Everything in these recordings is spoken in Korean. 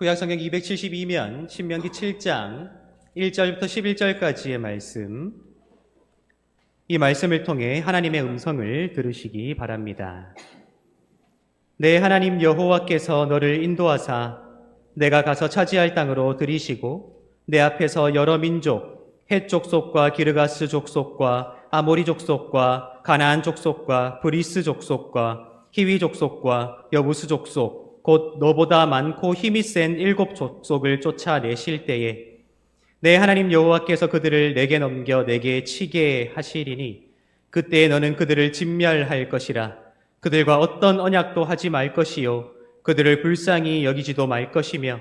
구약성경 272면 신명기 7장 1절부터 11절까지의 말씀, 이 말씀을 통해 하나님의 음성을 들으시기 바랍니다. 내 하나님 여호와께서 너를 인도하사 내가 가서 차지할 땅으로 들이시고 내 앞에서 여러 민족, 헷 족속과 기르가스 족속과 아모리 족속과 가나안 족속과 브리스 족속과 히위 족속과 여부스 족속, 곧 너보다 많고 힘이 센 7 족속을 쫓아내실 때에 내 하나님 여호와께서 그들을 내게 넘겨 내게 치게 하시리니 그때에 너는 그들을 진멸할 것이라. 그들과 어떤 언약도 하지 말 것이요 그들을 불쌍히 여기지도 말 것이며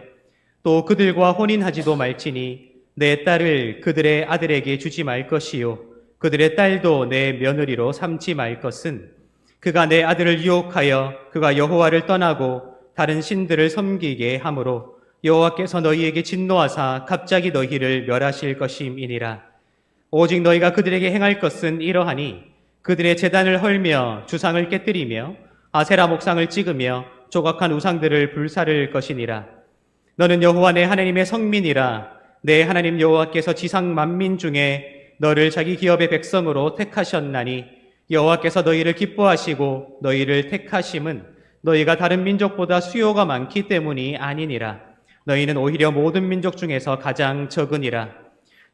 또 그들과 혼인하지도 말지니 내 딸을 그들의 아들에게 주지 말 것이요 그들의 딸도 내 며느리로 삼지 말 것은 그가 내 아들을 유혹하여 그가 여호와를 떠나고 다른 신들을 섬기게 하므로 여호와께서 너희에게 진노하사 갑자기 너희를 멸하실 것임이니라. 오직 너희가 그들에게 행할 것은 이러하니 그들의 제단을 헐며 주상을 깨뜨리며 아세라 목상을 찍으며 조각한 우상들을 불사를 것이니라. 너는 여호와 내 하나님의 성민이라. 내 하나님 여호와께서 지상 만민 중에 너를 자기 기업의 백성으로 택하셨나니 여호와께서 너희를 기뻐하시고 너희를 택하심은 너희가 다른 민족보다 수요가 많기 때문이 아니니라. 너희는 오히려 모든 민족 중에서 가장 적으니라.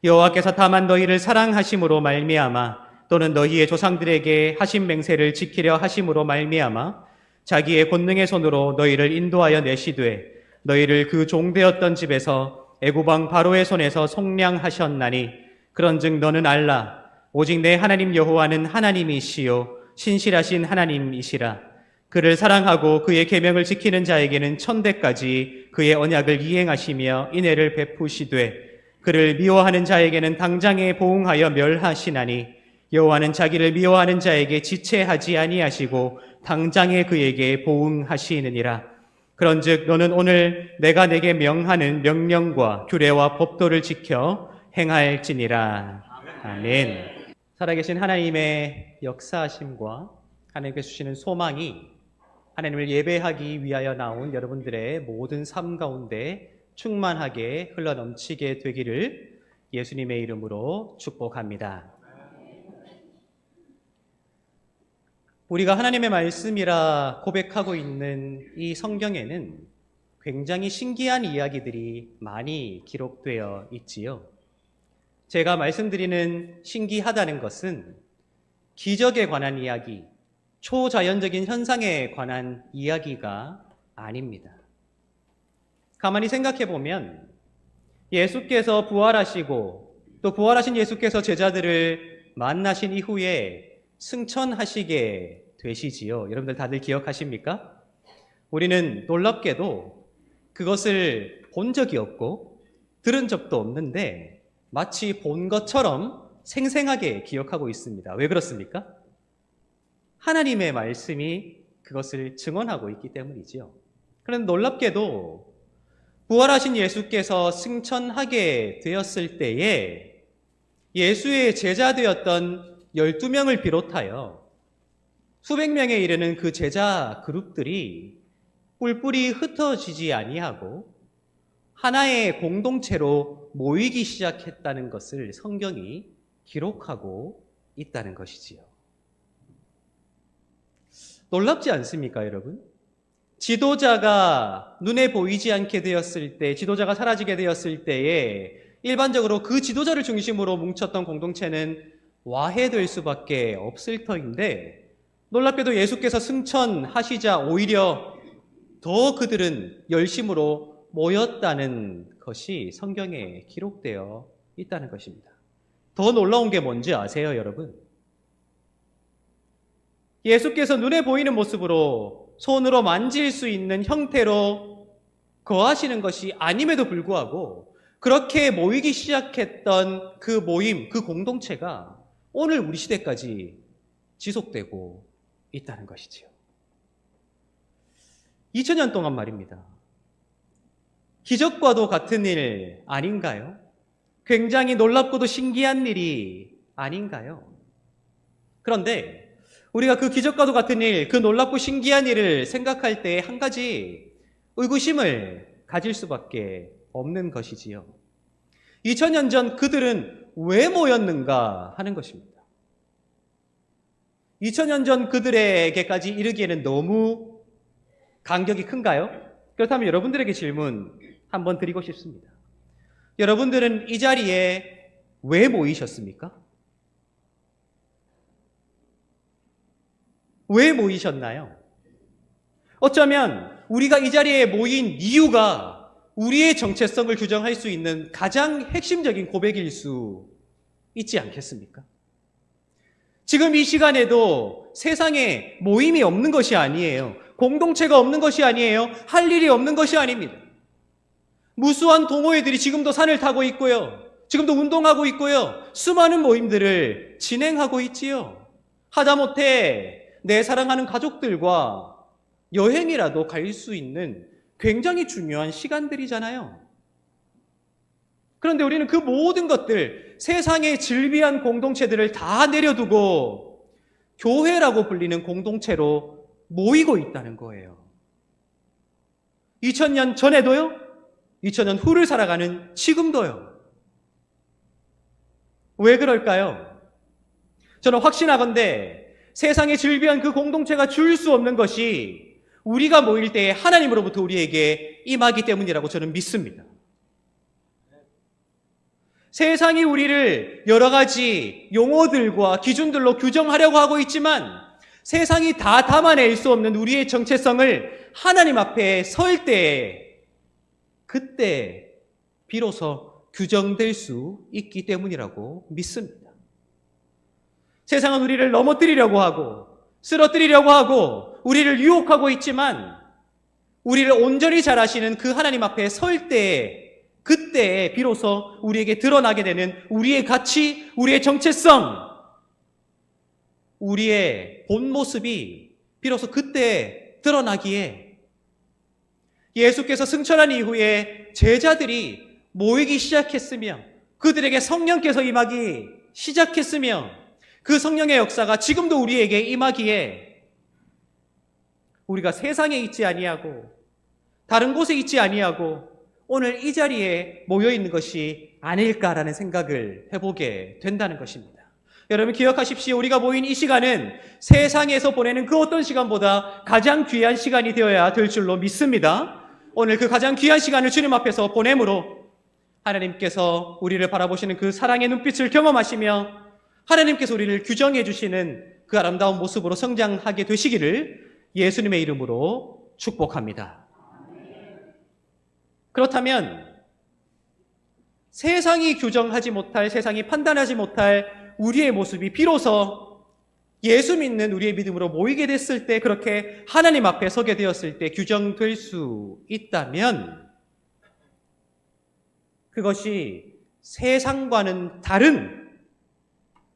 여호와께서 다만 너희를 사랑하심으로 말미암아 또는 너희의 조상들에게 하신 맹세를 지키려 하심으로 말미암아 자기의 권능의 손으로 너희를 인도하여 내시되 너희를 그 종되었던 집에서 애굽 왕 바로의 손에서 속량하셨나니 그런즉 너는 알라. 오직 내 하나님 여호와는 하나님이시요 신실하신 하나님이시라. 그를 사랑하고 그의 계명을 지키는 자에게는 천대까지 그의 언약을 이행하시며 인애를 베푸시되 그를 미워하는 자에게는 당장에 보응하여 멸하시나니 여호와는 자기를 미워하는 자에게 지체하지 아니하시고 당장에 그에게 보응하시느니라. 그런즉 너는 오늘 내가 내게 명하는 명령과 규례와 법도를 지켜 행할지니라. 아멘. 살아계신 하나님의 역사하심과 하나님께서 주시는 소망이 하나님을 예배하기 위하여 나온 여러분들의 모든 삶 가운데 충만하게 흘러넘치게 되기를 예수님의 이름으로 축복합니다. 우리가 하나님의 말씀이라 고백하고 있는 이 성경에는 굉장히 신기한 이야기들이 많이 기록되어 있지요. 제가 말씀드리는 신기하다는 것은 기적에 관한 이야기, 초자연적인 현상에 관한 이야기가 아닙니다. 가만히 생각해 보면 예수께서 부활하시고 또 부활하신 예수께서 제자들을 만나신 이후에 승천하시게 되시지요. 여러분들 다들 기억하십니까? 우리는 놀랍게도 그것을 본 적이 없고 들은 적도 없는데 마치 본 것처럼 생생하게 기억하고 있습니다. 왜 그렇습니까? 하나님의 말씀이 그것을 증언하고 있기 때문이지요. 그런데 놀랍게도 부활하신 예수께서 승천하게 되었을 때에 예수의 제자 되었던 12명을 비롯하여 수백 명에 이르는 그 제자 그룹들이 뿔뿔이 흩어지지 아니하고 하나의 공동체로 모이기 시작했다는 것을 성경이 기록하고 있다는 것이지요. 놀랍지 않습니까, 여러분? 지도자가 눈에 보이지 않게 되었을 때, 지도자가 사라지게 되었을 때에 일반적으로 그 지도자를 중심으로 뭉쳤던 공동체는 와해될 수밖에 없을 터인데 놀랍게도 예수께서 승천하시자 오히려 더 그들은 열심으로 모였다는 것이 성경에 기록되어 있다는 것입니다. 더 놀라운 게 뭔지 아세요, 여러분? 예수께서 눈에 보이는 모습으로 손으로 만질 수 있는 형태로 거하시는 것이 아님에도 불구하고 그렇게 모이기 시작했던 그 모임, 그 공동체가 오늘 우리 시대까지 지속되고 있다는 것이지요. 2000년 동안 말입니다. 기적과도 같은 일 아닌가요? 굉장히 놀랍고도 신기한 일이 아닌가요? 그런데 우리가 그 기적과도 같은 일, 그 놀랍고 신기한 일을 생각할 때 한 가지 의구심을 가질 수밖에 없는 것이지요. 2000년 전 그들은 왜 모였는가 하는 것입니다. 2000년 전 그들에게까지 이르기에는 너무 간격이 큰가요? 그렇다면 여러분들에게 질문 한번 드리고 싶습니다. 여러분들은 이 자리에 왜 모이셨습니까? 왜 모이셨나요? 어쩌면 우리가 이 자리에 모인 이유가 우리의 정체성을 규정할 수 있는 가장 핵심적인 고백일 수 있지 않겠습니까? 지금 이 시간에도 세상에 모임이 없는 것이 아니에요. 공동체가 없는 것이 아니에요. 할 일이 없는 것이 아닙니다. 무수한 동호회들이 지금도 산을 타고 있고요. 지금도 운동하고 있고요. 수많은 모임들을 진행하고 있지요. 하다못해 내 사랑하는 가족들과 여행이라도 갈 수 있는 굉장히 중요한 시간들이잖아요. 그런데 우리는 그 모든 것들, 세상의 질비한 공동체들을 다 내려두고 교회라고 불리는 공동체로 모이고 있다는 거예요. 2000년 전에도요, 2000년 후를 살아가는 지금도요. 왜 그럴까요? 저는 확신하건대 세상의 질비한 그 공동체가 줄 수 없는 것이 우리가 모일 때에 하나님으로부터 우리에게 임하기 때문이라고 저는 믿습니다. 세상이 우리를 여러 가지 용어들과 기준들로 규정하려고 하고 있지만 세상이 다 담아낼 수 없는 우리의 정체성을 하나님 앞에 설 때에 그때 비로소 규정될 수 있기 때문이라고 믿습니다. 세상은 우리를 넘어뜨리려고 하고 쓰러뜨리려고 하고 우리를 유혹하고 있지만 우리를 온전히 잘 아시는 그 하나님 앞에 설 때에 그때 비로소 우리에게 드러나게 되는 우리의 가치, 우리의 정체성, 우리의 본 모습이 비로소 그때 드러나기에 예수께서 승천한 이후에 제자들이 모이기 시작했으며 그들에게 성령께서 임하기 시작했으며 그 성령의 역사가 지금도 우리에게 임하기에 우리가 세상에 있지 아니하고 다른 곳에 있지 아니하고 오늘 이 자리에 모여있는 것이 아닐까라는 생각을 해보게 된다는 것입니다. 여러분 기억하십시오. 우리가 모인 이 시간은 세상에서 보내는 그 어떤 시간보다 가장 귀한 시간이 되어야 될 줄로 믿습니다. 오늘 그 가장 귀한 시간을 주님 앞에서 보내므로 하나님께서 우리를 바라보시는 그 사랑의 눈빛을 경험하시며 하나님께서 우리를 규정해 주시는 그 아름다운 모습으로 성장하게 되시기를 예수님의 이름으로 축복합니다. 그렇다면 세상이 규정하지 못할, 세상이 판단하지 못할 우리의 모습이 비로소 예수 믿는 우리의 믿음으로 모이게 됐을 때, 그렇게 하나님 앞에 서게 되었을 때 규정될 수 있다면 그것이 세상과는 다른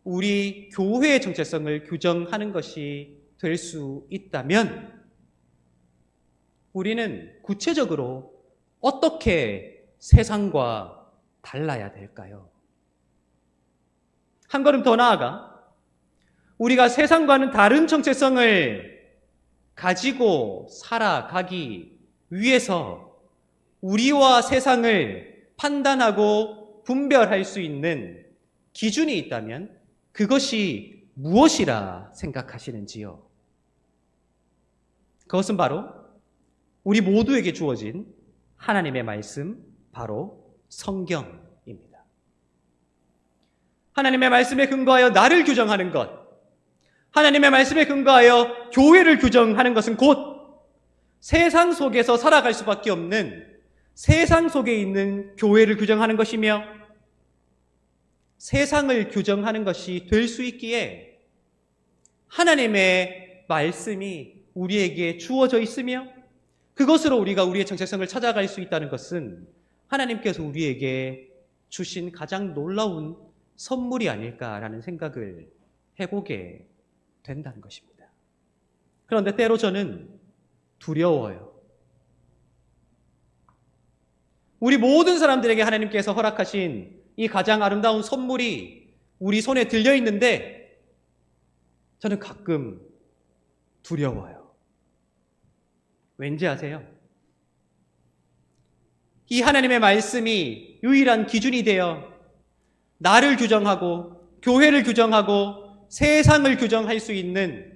우리 교회의 정체성을 규정하는 것이 될 수 있다면 우리는 구체적으로 어떻게 세상과 달라야 될까요? 한 걸음 더 나아가 우리가 세상과는 다른 정체성을 가지고 살아가기 위해서 우리와 세상을 판단하고 분별할 수 있는 기준이 있다면 그것이 무엇이라 생각하시는지요? 그것은 바로 우리 모두에게 주어진 하나님의 말씀, 바로 성경입니다. 하나님의 말씀에 근거하여 나를 규정하는 것, 하나님의 말씀에 근거하여 교회를 규정하는 것은 곧 세상 속에서 살아갈 수밖에 없는 세상 속에 있는 교회를 규정하는 것이며 세상을 규정하는 것이 될 수 있기에 하나님의 말씀이 우리에게 주어져 있으며 그것으로 우리가 우리의 정체성을 찾아갈 수 있다는 것은 하나님께서 우리에게 주신 가장 놀라운 선물이 아닐까라는 생각을 해보게 된다는 것입니다. 그런데 때로 저는 두려워요. 우리 모든 사람들에게 하나님께서 허락하신 이 가장 아름다운 선물이 우리 손에 들려 있는데 저는 가끔 두려워요. 왠지 아세요? 이 하나님의 말씀이 유일한 기준이 되어 나를 규정하고 교회를 규정하고 세상을 규정할 수 있는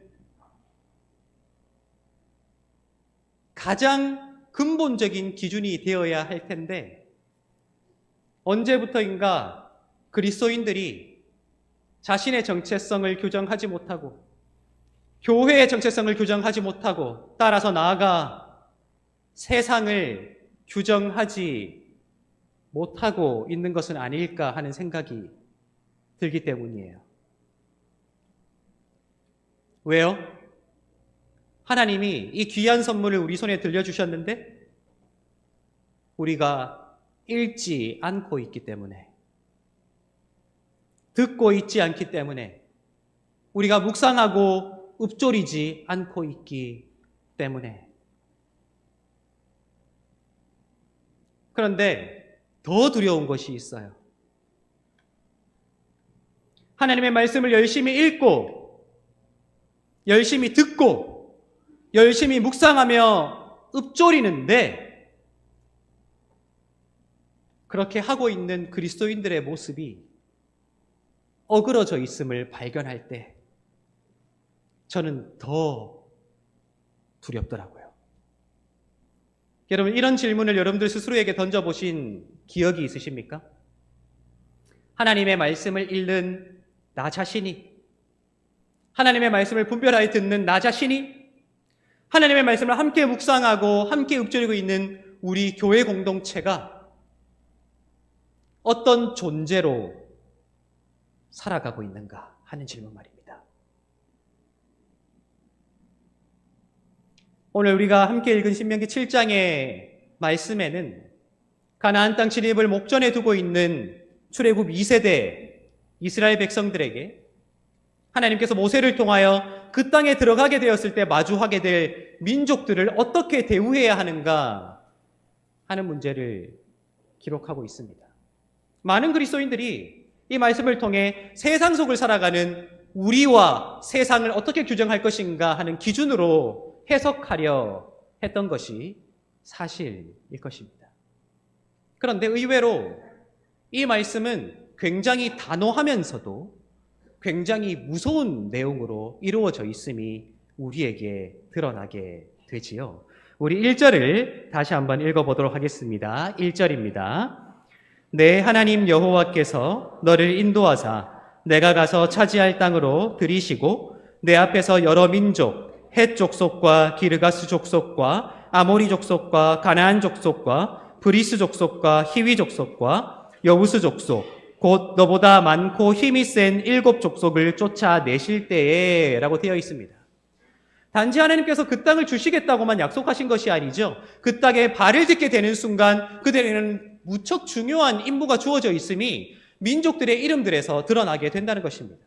가장 근본적인 기준이 되어야 할 텐데 언제부터인가 그리스도인들이 자신의 정체성을 규정하지 못하고 교회의 정체성을 규정하지 못하고 따라서 나아가 세상을 규정하지 못하고 있는 것은 아닐까 하는 생각이 들기 때문이에요. 왜요? 하나님이 이 귀한 선물을 우리 손에 들려주셨는데 우리가 읽지 않고 있기 때문에, 듣고 있지 않기 때문에, 우리가 묵상하고 읊조리지 않고 있기 때문에. 그런데 더 두려운 것이 있어요. 하나님의 말씀을 열심히 읽고 열심히 듣고 열심히 묵상하며 읊조리는데 그렇게 하고 있는 그리스도인들의 모습이 어그러져 있음을 발견할 때 저는 더 두렵더라고요. 여러분, 이런 질문을 여러분들 스스로에게 던져보신 기억이 있으십니까? 하나님의 말씀을 읽는 나 자신이, 하나님의 말씀을 분별하여 듣는 나 자신이, 하나님의 말씀을 함께 묵상하고 함께 읊조리고 있는 우리 교회 공동체가 어떤 존재로 살아가고 있는가 하는 질문 말입니다. 오늘 우리가 함께 읽은 신명기 7장의 말씀에는 가나안 땅 진입을 목전에 두고 있는 출애굽 2세대 이스라엘 백성들에게 하나님께서 모세를 통하여 그 땅에 들어가게 되었을 때 마주하게 될 민족들을 어떻게 대우해야 하는가 하는 문제를 기록하고 있습니다. 많은 그리스도인들이 이 말씀을 통해 세상 속을 살아가는 우리와 세상을 어떻게 규정할 것인가 하는 기준으로 해석하려 했던 것이 사실일 것입니다. 그런데 의외로 이 말씀은 굉장히 단호하면서도 굉장히 무서운 내용으로 이루어져 있음이 우리에게 드러나게 되지요. 우리 1절을 다시 한번 읽어보도록 하겠습니다. 1절입니다. 내 하나님 여호와께서 너를 인도하사 내가 가서 차지할 땅으로 들이시고 내 앞에서 여러 민족, 헷 족속과 기르가스 족속과 아모리 족속과 가나안 족속과 브리스 족속과 히위 족속과 여부스 족속, 곧 너보다 많고 힘이 센 7 족속을 쫓아내실 때에 라고 되어 있습니다. 단지 하나님께서 그 땅을 주시겠다고만 약속하신 것이 아니죠. 그 땅에 발을 딛게 되는 순간 그들에게는 무척 중요한 임무가 주어져 있음이 민족들의 이름들에서 드러나게 된다는 것입니다.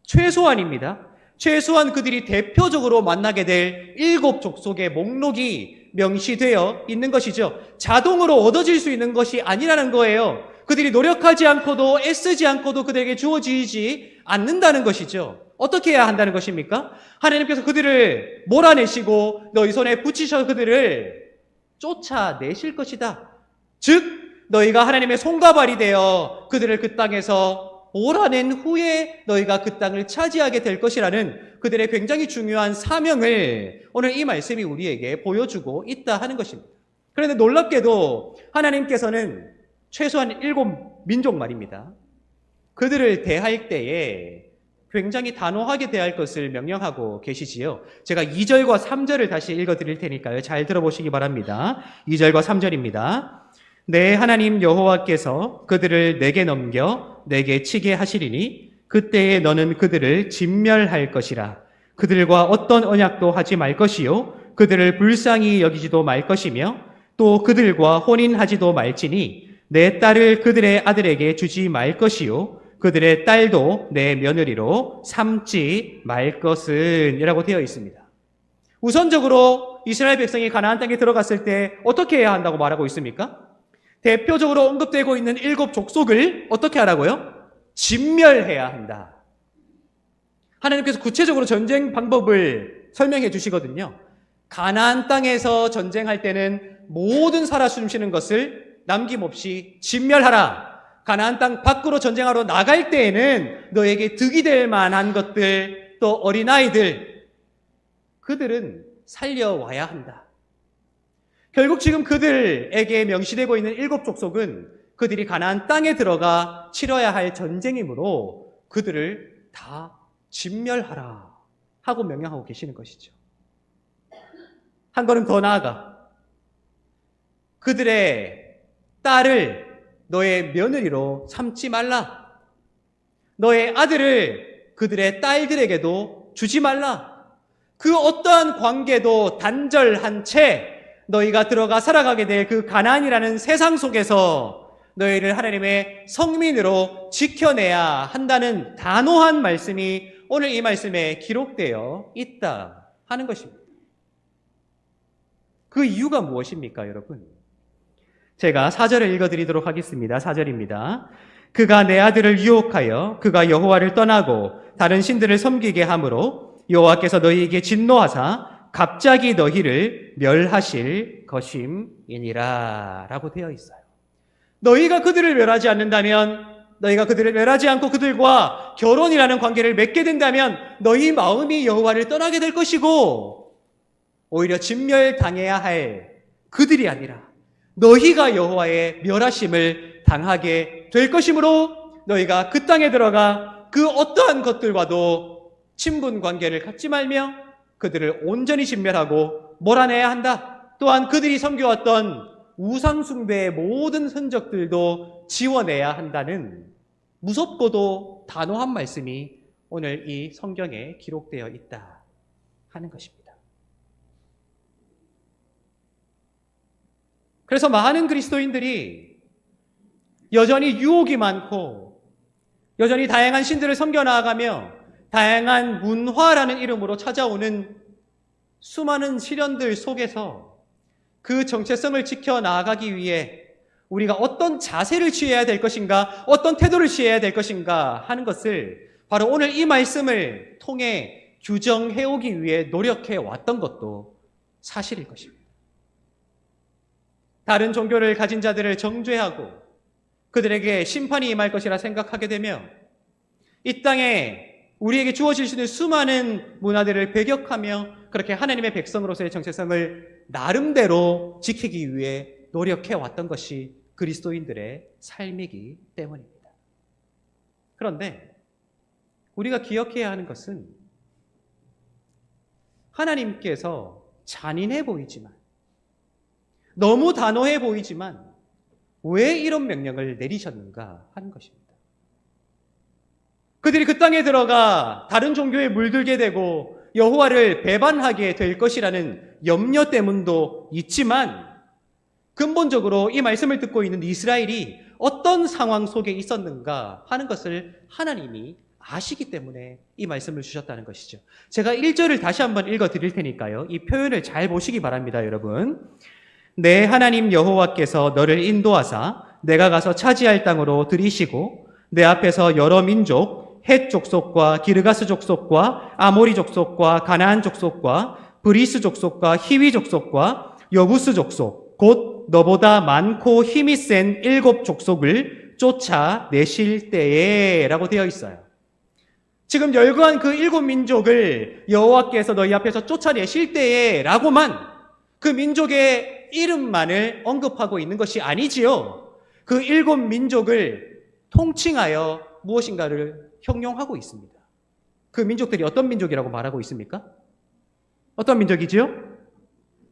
최소한입니다. 최소한 그들이 대표적으로 만나게 될 7 족속의 목록이 명시되어 있는 것이죠. 자동으로 얻어질 수 있는 것이 아니라는 거예요. 그들이 노력하지 않고도 애쓰지 않고도 그들에게 주어지지 않는다는 것이죠. 어떻게 해야 한다는 것입니까? 하나님께서 그들을 몰아내시고 너희 손에 붙이셔서 그들을 쫓아내실 것이다. 즉 너희가 하나님의 손과 발이 되어 그들을 그 땅에서 몰아낸 후에 너희가 그 땅을 차지하게 될 것이라는 그들의 굉장히 중요한 사명을 오늘 이 말씀이 우리에게 보여주고 있다 하는 것입니다. 그런데 놀랍게도 하나님께서는 최소한 7 민족 말입니다. 그들을 대할 때에 굉장히 단호하게 대할 것을 명령하고 계시지요. 제가 2절과 3절을 다시 읽어드릴 테니까요. 잘 들어보시기 바랍니다. 2절과 3절입니다. 내 하나님 여호와께서 그들을 내게 넘겨 내게 치게 하시리니 그때에 너는 그들을 진멸할 것이라. 그들과 어떤 언약도 하지 말 것이요 그들을 불쌍히 여기지도 말 것이며 또 그들과 혼인하지도 말지니 내 딸을 그들의 아들에게 주지 말 것이요 그들의 딸도 내 며느리로 삼지 말 것은 이라고 되어 있습니다. 우선적으로 이스라엘 백성이 가나안 땅에 들어갔을 때 어떻게 해야 한다고 말하고 있습니까? 대표적으로 언급되고 있는 7 족속을 어떻게 하라고요? 진멸해야 한다. 하나님께서 구체적으로 전쟁 방법을 설명해 주시거든요. 가나안 땅에서 전쟁할 때는 모든 살아 숨쉬는 것을 남김없이 진멸하라. 가나안 땅 밖으로 전쟁하러 나갈 때에는 너에게 득이 될 만한 것들, 또 어린아이들, 그들은 살려와야 한다. 결국 지금 그들에게 명시되고 있는 7 족속은 그들이 가나안 땅에 들어가 치러야 할 전쟁이므로 그들을 다 진멸하라 하고 명령하고 계시는 것이죠. 한 걸음 더 나아가 그들의 딸을 너의 며느리로 삼지 말라. 너의 아들을 그들의 딸들에게도 주지 말라. 그 어떠한 관계도 단절한 채 너희가 들어가 살아가게 될 그 가나안이라는 세상 속에서 너희를 하나님의 성민으로 지켜내야 한다는 단호한 말씀이 오늘 이 말씀에 기록되어 있다 하는 것입니다. 그 이유가 무엇입니까, 여러분? 제가 4절을 읽어드리도록 하겠습니다. 4절입니다. 그가 내 아들을 유혹하여 그가 여호와를 떠나고 다른 신들을 섬기게 함으로 여호와께서 너희에게 진노하사 갑자기 너희를 멸하실 것임이니라 라고 되어 있어요. 너희가 그들을 멸하지 않는다면, 너희가 그들을 멸하지 않고 그들과 결혼이라는 관계를 맺게 된다면 너희 마음이 여호와를 떠나게 될 것이고 오히려 진멸당해야 할 그들이 아니라 너희가 여호와의 멸하심을 당하게 될 것이므로 너희가 그 땅에 들어가 그 어떠한 것들과도 친분 관계를 갖지 말며 그들을 온전히 진멸하고 몰아내야 한다. 또한 그들이 섬겨왔던 우상숭배의 모든 흔적들도 지워내야 한다는 무섭고도 단호한 말씀이 오늘 이 성경에 기록되어 있다 하는 것입니다. 그래서 많은 그리스도인들이 여전히 유혹이 많고 여전히 다양한 신들을 섬겨 나아가며 다양한 문화라는 이름으로 찾아오는 수많은 시련들 속에서 그 정체성을 지켜 나아가기 위해 우리가 어떤 자세를 취해야 될 것인가, 어떤 태도를 취해야 될 것인가 하는 것을 바로 오늘 이 말씀을 통해 규정해 오기 위해 노력해 왔던 것도 사실일 것입니다. 다른 종교를 가진 자들을 정죄하고 그들에게 심판이 임할 것이라 생각하게 되며 이 땅에 우리에게 주어질 수 있는 수많은 문화들을 배격하며 그렇게 하나님의 백성으로서의 정체성을 나름대로 지키기 위해 노력해 왔던 것이 그리스도인들의 삶이기 때문입니다. 그런데 우리가 기억해야 하는 것은 하나님께서 잔인해 보이지만 너무 단호해 보이지만 왜 이런 명령을 내리셨는가 하는 것입니다. 그들이 그 땅에 들어가 다른 종교에 물들게 되고 여호와를 배반하게 될 것이라는 염려 때문도 있지만 근본적으로 이 말씀을 듣고 있는 이스라엘이 어떤 상황 속에 있었는가 하는 것을 하나님이 아시기 때문에 이 말씀을 주셨다는 것이죠. 제가 1절을 다시 한번 읽어드릴 테니까요. 이 표현을 잘 보시기 바랍니다, 여러분. 내 하나님 여호와께서 너를 인도하사 내가 가서 차지할 땅으로 들이시고 내 앞에서 여러 민족 헷 족속과 기르가스 족속과 아모리 족속과 가나안 족속과 브리스 족속과 히위 족속과 여부스 족속 곧 너보다 많고 힘이 센 7 족속을 쫓아내실 때에 라고 되어 있어요. 지금 열거한 그 7 민족을 여호와께서 너희 앞에서 쫓아내실 때에 라고만 그 민족의 이름만을 언급하고 있는 것이 아니지요. 그 7 민족을 통칭하여 무엇인가를 형용하고 있습니다. 그 민족들이 어떤 민족이라고 말하고 있습니까? 어떤 민족이지요?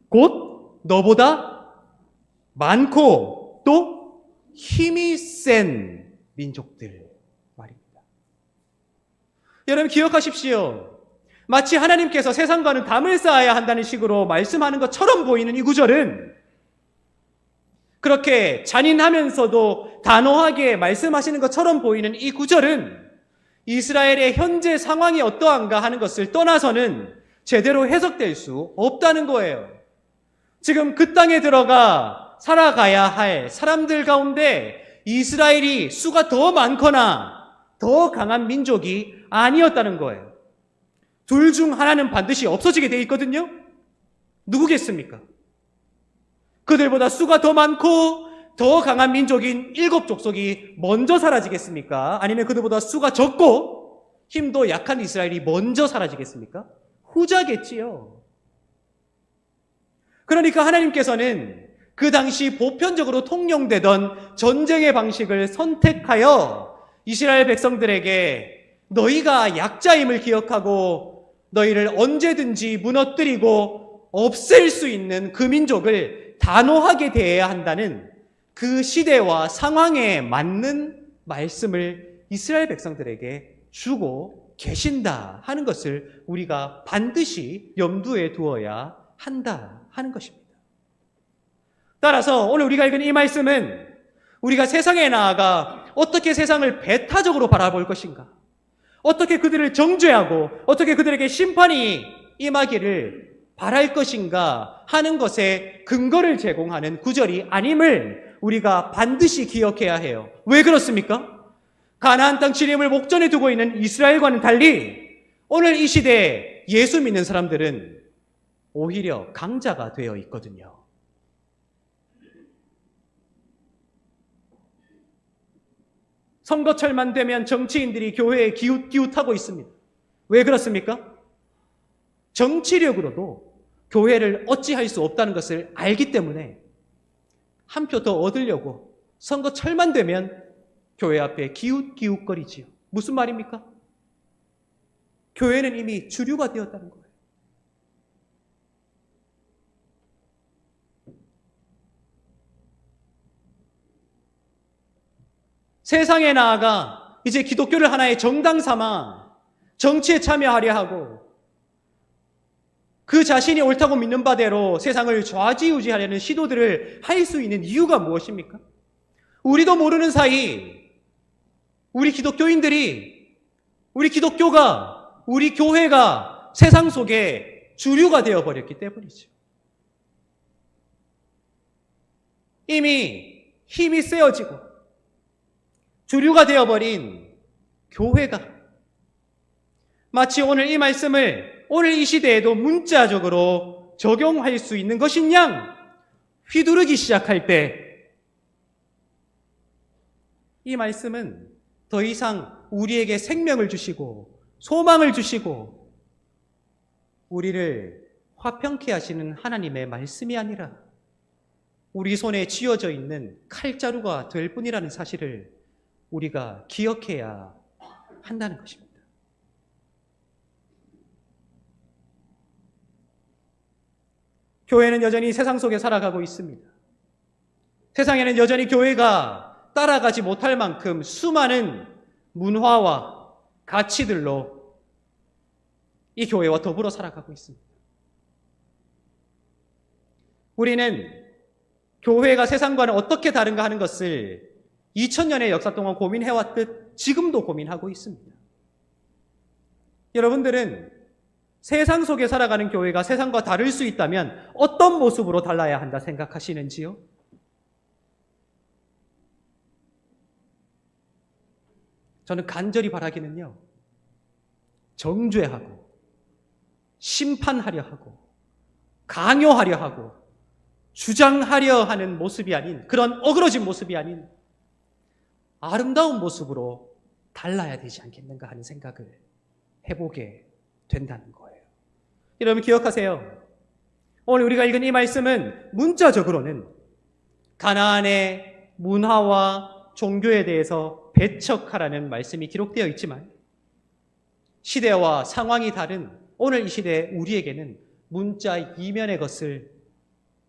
곧 너보다 많고 또 힘이 센 민족들 말입니다. 여러분 기억하십시오. 마치 하나님께서 세상과는 담을 쌓아야 한다는 식으로 말씀하는 것처럼 보이는 이 구절은 그렇게 잔인하면서도 단호하게 말씀하시는 것처럼 보이는 이 구절은 이스라엘의 현재 상황이 어떠한가 하는 것을 떠나서는 제대로 해석될 수 없다는 거예요. 지금 그 땅에 들어가 살아가야 할 사람들 가운데 이스라엘이 수가 더 많거나 더 강한 민족이 아니었다는 거예요. 둘 중 하나는 반드시 없어지게 돼 있거든요. 누구겠습니까? 그들보다 수가 더 많고 더 강한 민족인 일곱 족속이 먼저 사라지겠습니까? 아니면 그들보다 수가 적고 힘도 약한 이스라엘이 먼저 사라지겠습니까? 후자겠지요. 그러니까 하나님께서는 그 당시 보편적으로 통용되던 전쟁의 방식을 선택하여 이스라엘 백성들에게 너희가 약자임을 기억하고 너희를 언제든지 무너뜨리고 없앨 수 있는 그 민족을 단호하게 대해야 한다는 그 시대와 상황에 맞는 말씀을 이스라엘 백성들에게 주고 계신다 하는 것을 우리가 반드시 염두에 두어야 한다 하는 것입니다. 따라서 오늘 우리가 읽은 이 말씀은 우리가 세상에 나아가 어떻게 세상을 배타적으로 바라볼 것인가, 어떻게 그들을 정죄하고 어떻게 그들에게 심판이 임하기를 바랄 것인가 하는 것에 근거를 제공하는 구절이 아님을 우리가 반드시 기억해야 해요. 왜 그렇습니까? 가나안 땅 진입을 목전에 두고 있는 이스라엘과는 달리 오늘 이 시대에 예수 믿는 사람들은 오히려 강자가 되어 있거든요. 선거철만 되면 정치인들이 교회에 기웃기웃하고 있습니다. 왜 그렇습니까? 정치력으로도 교회를 어찌할 수 없다는 것을 알기 때문에 한 표 더 얻으려고 선거철만 되면 교회 앞에 기웃기웃거리지요. 무슨 말입니까? 교회는 이미 주류가 되었다는 거예요. 세상에 나아가 이제 기독교를 하나의 정당 삼아 정치에 참여하려 하고 그 자신이 옳다고 믿는 바대로 세상을 좌지우지하려는 시도들을 할 수 있는 이유가 무엇입니까? 우리도 모르는 사이 우리 기독교인들이 우리 기독교가 우리 교회가 세상 속에 주류가 되어버렸기 때문이죠. 이미 힘이 세어지고 주류가 되어버린 교회가 마치 오늘 이 말씀을 오늘 이 시대에도 문자적으로 적용할 수 있는 것인 양 휘두르기 시작할 때 이 말씀은 더 이상 우리에게 생명을 주시고 소망을 주시고 우리를 화평케 하시는 하나님의 말씀이 아니라 우리 손에 쥐어져 있는 칼자루가 될 뿐이라는 사실을 우리가 기억해야 한다는 것입니다. 교회는 여전히 세상 속에 살아가고 있습니다. 세상에는 여전히 교회가 따라가지 못할 만큼 수많은 문화와 가치들로 이 교회와 더불어 살아가고 있습니다. 우리는 교회가 세상과는 어떻게 다른가 하는 것을 2000년의 역사 동안 고민해왔듯 지금도 고민하고 있습니다. 여러분들은 세상 속에 살아가는 교회가 세상과 다를 수 있다면 어떤 모습으로 달라야 한다 생각하시는지요? 저는 간절히 바라기는요, 정죄하고 심판하려 하고 강요하려 하고 주장하려 하는 모습이 아닌, 그런 어그러진 모습이 아닌 아름다운 모습으로 달라야 되지 않겠는가 하는 생각을 해보게 된다는 거예요. 여러분 기억하세요. 오늘 우리가 읽은 이 말씀은 문자적으로는 가나안의 문화와 종교에 대해서 배척하라는 말씀이 기록되어 있지만 시대와 상황이 다른 오늘 이 시대의 우리에게는 문자 이면의 것을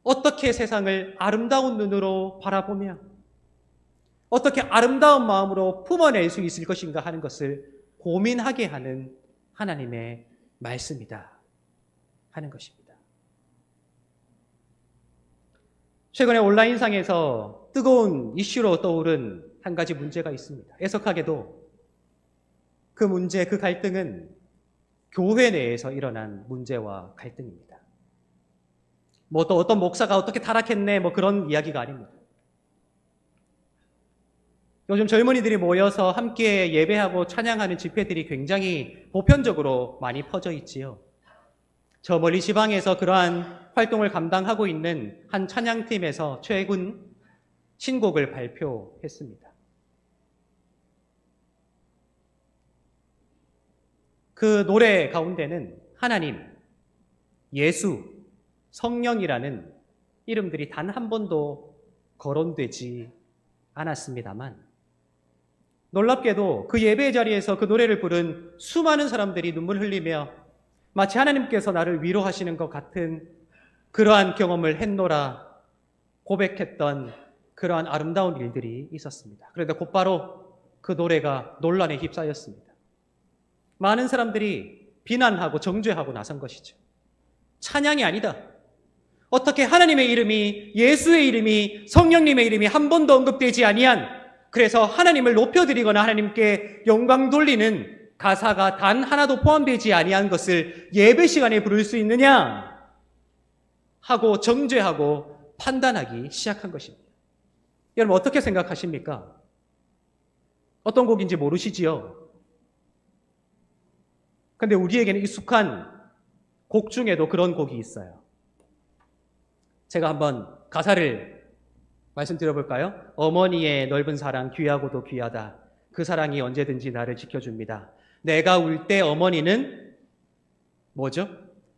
어떻게 세상을 아름다운 눈으로 바라보며 어떻게 아름다운 마음으로 품어낼 수 있을 것인가 하는 것을 고민하게 하는 하나님의 말씀이다 하는 것입니다. 최근에 온라인상에서 뜨거운 이슈로 떠오른 한 가지 문제가 있습니다. 애석하게도 그 문제, 그 갈등은 교회 내에서 일어난 문제와 갈등입니다. 뭐 또 어떤 목사가 어떻게 타락했네 뭐 그런 이야기가 아닙니다. 요즘 젊은이들이 모여서 함께 예배하고 찬양하는 집회들이 굉장히 보편적으로 많이 퍼져 있지요. 저 멀리 지방에서 그러한 활동을 감당하고 있는 한 찬양팀에서 최근 신곡을 발표했습니다. 그 노래 가운데는 하나님, 예수, 성령이라는 이름들이 단 한 번도 거론되지 않았습니다만, 놀랍게도 그 예배 자리에서 그 노래를 부른 수많은 사람들이 눈물 흘리며 마치 하나님께서 나를 위로하시는 것 같은 그러한 경험을 했노라 고백했던 그러한 아름다운 일들이 있었습니다. 그런데 곧바로 그 노래가 논란에 휩싸였습니다. 많은 사람들이 비난하고 정죄하고 나선 것이죠. 찬양이 아니다. 어떻게 하나님의 이름이, 예수의 이름이, 성령님의 이름이 한 번도 언급되지 아니한, 그래서 하나님을 높여드리거나 하나님께 영광 돌리는 가사가 단 하나도 포함되지 아니한 것을 예배 시간에 부를 수 있느냐 하고 정죄하고 판단하기 시작한 것입니다. 여러분 어떻게 생각하십니까? 어떤 곡인지 모르시지요? 근데 우리에게는 익숙한 곡 중에도 그런 곡이 있어요. 제가 한번 가사를 말씀드려볼까요? 어머니의 넓은 사랑 귀하고도 귀하다. 그 사랑이 언제든지 나를 지켜줍니다. 내가 울 때 어머니는 뭐죠?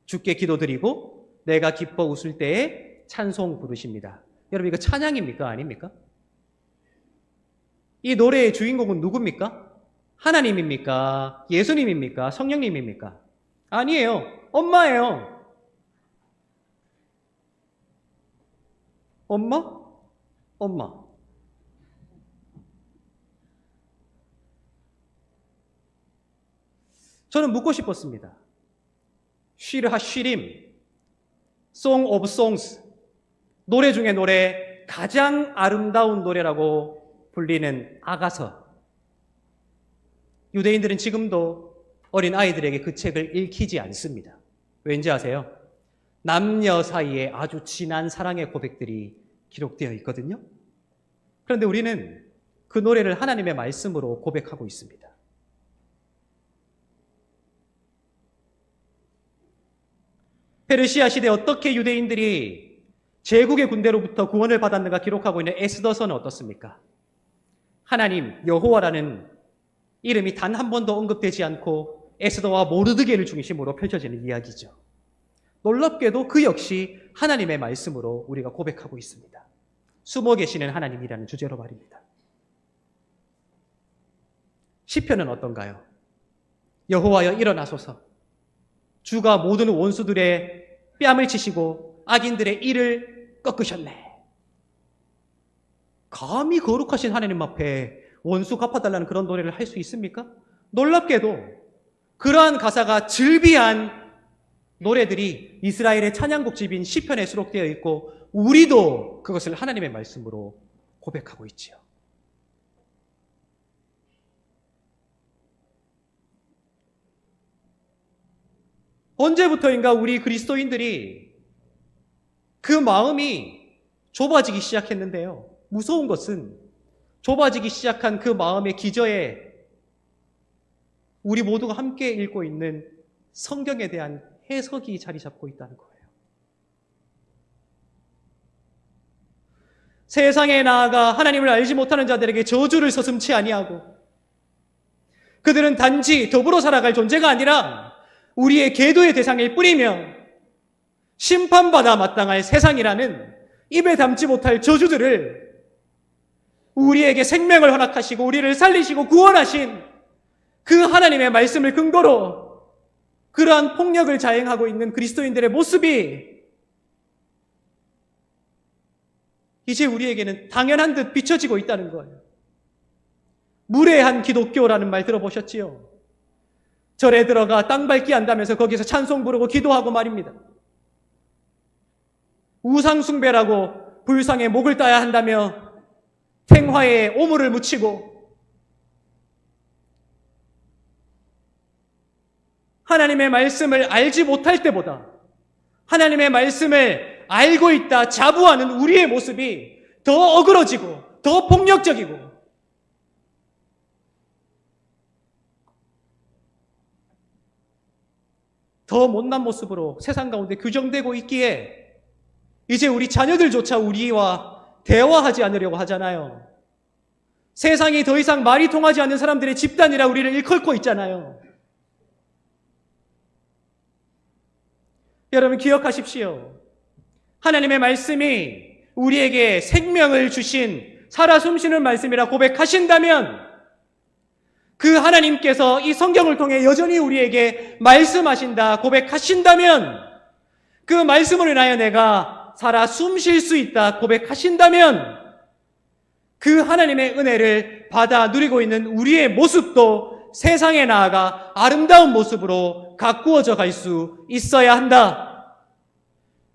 주께 기도드리고 내가 기뻐 웃을 때에 찬송 부르십니다. 여러분 이거 찬양입니까? 아닙니까? 이 노래의 주인공은 누굽니까? 하나님입니까? 예수님입니까? 성령님입니까? 아니에요. 엄마예요. 엄마? 엄마. 저는 묻고 싶었습니다. 쉬르 하쉬림, Song of Songs, 노래 중에 노래, 가장 아름다운 노래라고 불리는 아가서. 유대인들은 지금도 어린 아이들에게 그 책을 읽히지 않습니다. 왠지 아세요? 남녀 사이에 아주 진한 사랑의 고백들이 기록되어 있거든요. 그런데 우리는 그 노래를 하나님의 말씀으로 고백하고 있습니다. 페르시아 시대 어떻게 유대인들이 제국의 군대로부터 구원을 받았는가 기록하고 있는 에스더서는 어떻습니까? 하나님, 여호와라는 이름이 단 한 번도 언급되지 않고 에스더와 모르드게를 중심으로 펼쳐지는 이야기죠. 놀랍게도 그 역시 하나님의 말씀으로 우리가 고백하고 있습니다. 숨어 계시는 하나님이라는 주제로 말입니다. 시편은 어떤가요? 여호와여 일어나소서. 주가 모든 원수들의 뺨을 치시고 악인들의 이를 꺾으셨네. 감히 거룩하신 하나님 앞에 원수 갚아달라는 그런 노래를 할 수 있습니까? 놀랍게도 그러한 가사가 즐비한 노래들이 이스라엘의 찬양곡집인 시편에 수록되어 있고 우리도 그것을 하나님의 말씀으로 고백하고 있지요. 언제부터인가 우리 그리스도인들이 그 마음이 좁아지기 시작했는데요. 무서운 것은 좁아지기 시작한 그 마음의 기저에 우리 모두가 함께 읽고 있는 성경에 대한 해석이 자리 잡고 있다는 거예요. 세상에 나아가 하나님을 알지 못하는 자들에게 저주를 서슴지 아니하고 그들은 단지 더불어 살아갈 존재가 아니라 우리의 계도의 대상일 뿐이며 심판받아 마땅할 세상이라는 입에 담지 못할 저주들을 우리에게 생명을 허락하시고 우리를 살리시고 구원하신 그 하나님의 말씀을 근거로 그러한 폭력을 자행하고 있는 그리스도인들의 모습이 이제 우리에게는 당연한 듯 비춰지고 있다는 거예요. 무례한 기독교라는 말 들어보셨지요? 절에 들어가 땅 밟기 한다면서 거기서 찬송 부르고 기도하고 말입니다. 우상숭배라고 불상에 목을 따야 한다며 탱화에 오물을 묻히고 하나님의 말씀을 알지 못할 때보다 하나님의 말씀을 알고 있다 자부하는 우리의 모습이 더 어그러지고 더 폭력적이고 더 못난 모습으로 세상 가운데 규정되고 있기에 이제 우리 자녀들조차 우리와 대화하지 않으려고 하잖아요. 세상이 더 이상 말이 통하지 않는 사람들의 집단이라 우리를 일컬고 있잖아요. 여러분 기억하십시오. 하나님의 말씀이 우리에게 생명을 주신 살아 숨쉬는 말씀이라 고백하신다면 그 하나님께서 이 성경을 통해 여전히 우리에게 말씀하신다 고백하신다면 그 말씀으로 인하여 내가 살아 숨쉴 수 있다 고백하신다면 그 하나님의 은혜를 받아 누리고 있는 우리의 모습도 세상에 나아가 아름다운 모습으로 가꾸어져 갈 수 있어야 한다.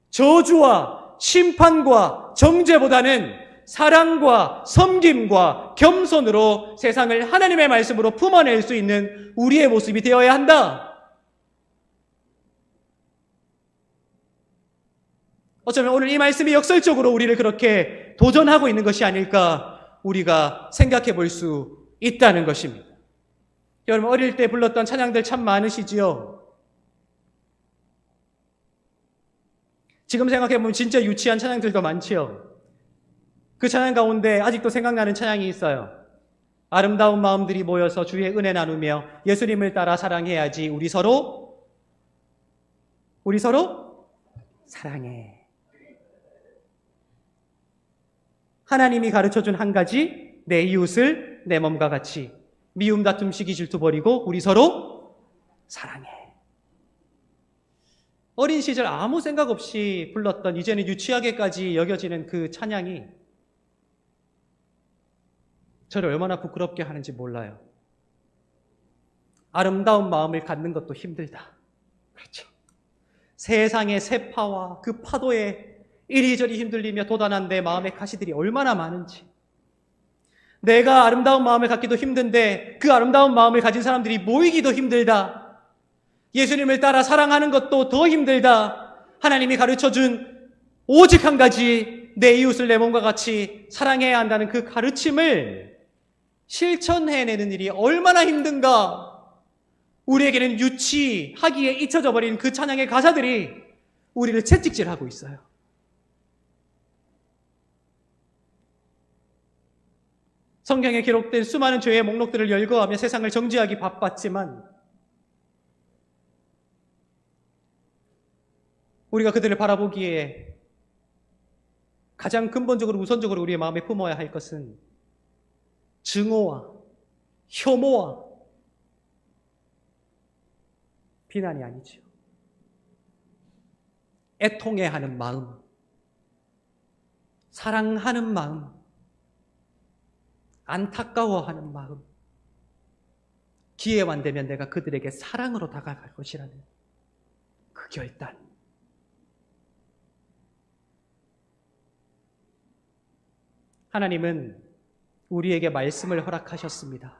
저주와 심판과 정죄보다는 사랑과 섬김과 겸손으로 세상을 하나님의 말씀으로 품어낼 수 있는 우리의 모습이 되어야 한다. 어쩌면 오늘 이 말씀이 역설적으로 우리를 그렇게 도전하고 있는 것이 아닐까 우리가 생각해 볼 수 있다는 것입니다. 여러분 어릴 때 불렀던 찬양들 참 많으시지요? 지금 생각해보면 진짜 유치한 찬양들도 많지요. 그 찬양 가운데 아직도 생각나는 찬양이 있어요. 아름다운 마음들이 모여서 주의 은혜 나누며 예수님을 따라 사랑해야지 우리 서로 사랑해. 하나님이 가르쳐준 한 가지 내 이웃을 내 몸과 같이 미움 다툼 시기 질투 버리고 우리 서로 사랑해. 어린 시절 아무 생각 없이 불렀던 이제는 유치하게까지 여겨지는 그 찬양이 저를 얼마나 부끄럽게 하는지 몰라요. 아름다운 마음을 갖는 것도 힘들다. 그렇죠. 세상의 세파와 그 파도에 이리저리 흔들리며 도단한 내 마음의 가시들이 얼마나 많은지, 내가 아름다운 마음을 갖기도 힘든데 그 아름다운 마음을 가진 사람들이 모이기도 힘들다. 예수님을 따라 사랑하는 것도 더 힘들다. 하나님이 가르쳐준 오직 한 가지 내 이웃을 내 몸과 같이 사랑해야 한다는 그 가르침을 실천해내는 일이 얼마나 힘든가. 우리에게는 유치하기에 잊혀져 버린 그 찬양의 가사들이 우리를 채찍질하고 있어요. 성경에 기록된 수많은 죄의 목록들을 열거하며 세상을 정죄하기 바빴지만 우리가 그들을 바라보기에 가장 근본적으로 우선적으로 우리의 마음에 품어야 할 것은 증오와 혐오와 비난이 아니죠. 애통해하는 마음, 사랑하는 마음, 안타까워하는 마음, 기회만 되면 내가 그들에게 사랑으로 다가갈 것이라는 그 결단. 하나님은 우리에게 말씀을 허락하셨습니다.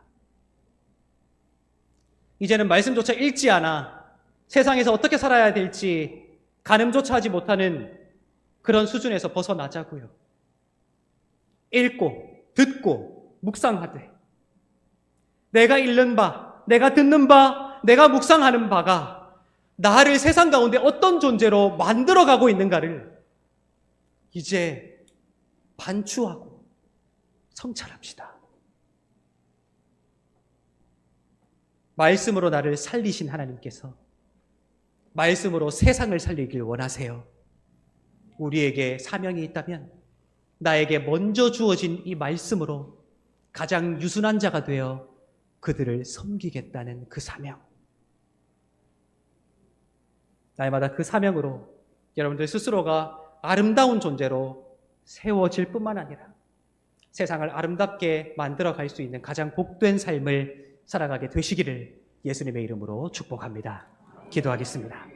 이제는 말씀조차 읽지 않아 세상에서 어떻게 살아야 될지 가늠조차 하지 못하는 그런 수준에서 벗어나자고요. 읽고 듣고 묵상하되 내가 읽는 바, 내가 듣는 바, 내가 묵상하는 바가 나를 세상 가운데 어떤 존재로 만들어가고 있는가를 이제 반추하고 성찰합시다. 말씀으로 나를 살리신 하나님께서 말씀으로 세상을 살리길 원하세요. 우리에게 사명이 있다면 나에게 먼저 주어진 이 말씀으로 가장 유순한 자가 되어 그들을 섬기겠다는 그 사명. 날마다 그 사명으로 여러분들 스스로가 아름다운 존재로 세워질 뿐만 아니라 세상을 아름답게 만들어갈 수 있는 가장 복된 삶을 살아가게 되시기를 예수님의 이름으로 축복합니다. 기도하겠습니다.